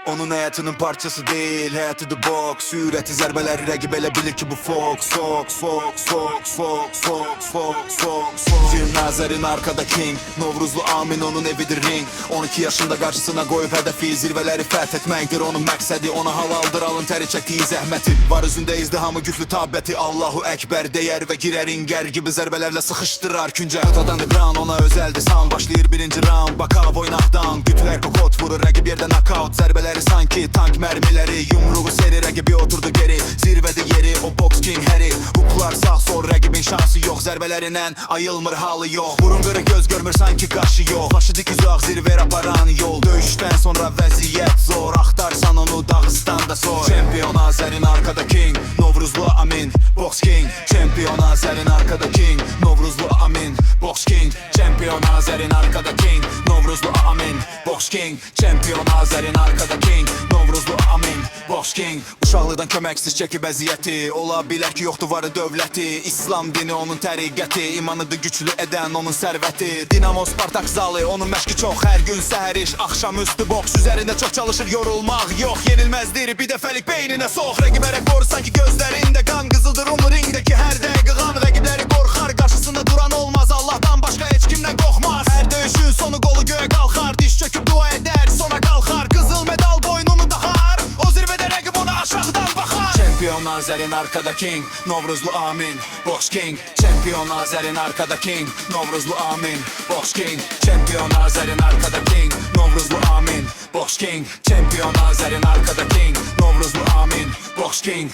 Onun hayatının parçası değil, hayatı the box. Süreti zərbələri rəqib elə bilir ki bu Fox. Jim Nazar'ın arkada king, Novruzlu Amin onun evidir ring. 12 yaşında karşısına koyup hedefi zirveleri fəth etməkdir onun məqsədi. Ona halaldır alın təri çəkdiyi zəhməti. Var üzündə izdihamı güclü tabəti. Allahu Ekber deyər və girər inger gibi zərbələrlə sıxışdırar küncə. Atadan ekran ona özəldir sound. Başlayır birinci round, bakav oynaqdan. Gütlər kokot vurur rəqib yerdə knockout. Zərbələri sanki tank mərmiləri. Yumruğu seri rəqibi oturdu geri. Zirvədə yeri o box king Harry. Huklar sağ sol rəqibin şansı yox. Zərbələrindən ayılmır halı yox. Burun qırı göz görmür sanki qaşı yox. Başı dik uzaq zirvə aparan yol. Döyüşdən sonra vəziyyət zor. Axtarsan onu Dağıstanda soy. Çempion Azərin arkada king, Novruzlu Amin Box king. Çempion Azərin arkada king, Novruzlu Amin Box king. Çempion Azərin arkada king, Novruzlu Amin Box king. Çempion Azərin arkada king, Novruzlu Amin Box king. Uşaqlıqdan köməksiz çəkib əziyyəti. Ola bilər ki yoxdur varı dövləti. İslam dini onun təriqəti. İmanıdır güclü edən onun sərvəti. Dinamo Spartak zalı onun məşqi çox. Hər gün səhər iş, axşam üstü boks. Üzərində çox çalışır yorulmaq yox. Yenilməzdir bir dəfəlik beyninə sox. Rəqibə rekor sanki gözlərində qan. Qızıldır onun ringdəki hər dəqiqə qan. Rəqibləri qorxar, qarşısında duran olmaz. Allah'tan başqa heç kimdən qorxmaz. Hər döyüşün sonu qolu göyə qalxar. Diş çöküb dua edər, sona qalxar. Qızıl medal boynunu daxar. O zirvədə rəqib ona aşağıdan baxar. Çempion Azərin arkada king, Novruzlu Amin Box king. Çempion Azərin arkada king, Novruzlu Amin Box king. Çempion Azərin arkada king, Novruzlu Amin Box king. Çempion Azərin arkada king, Novruzlu Amin Box king.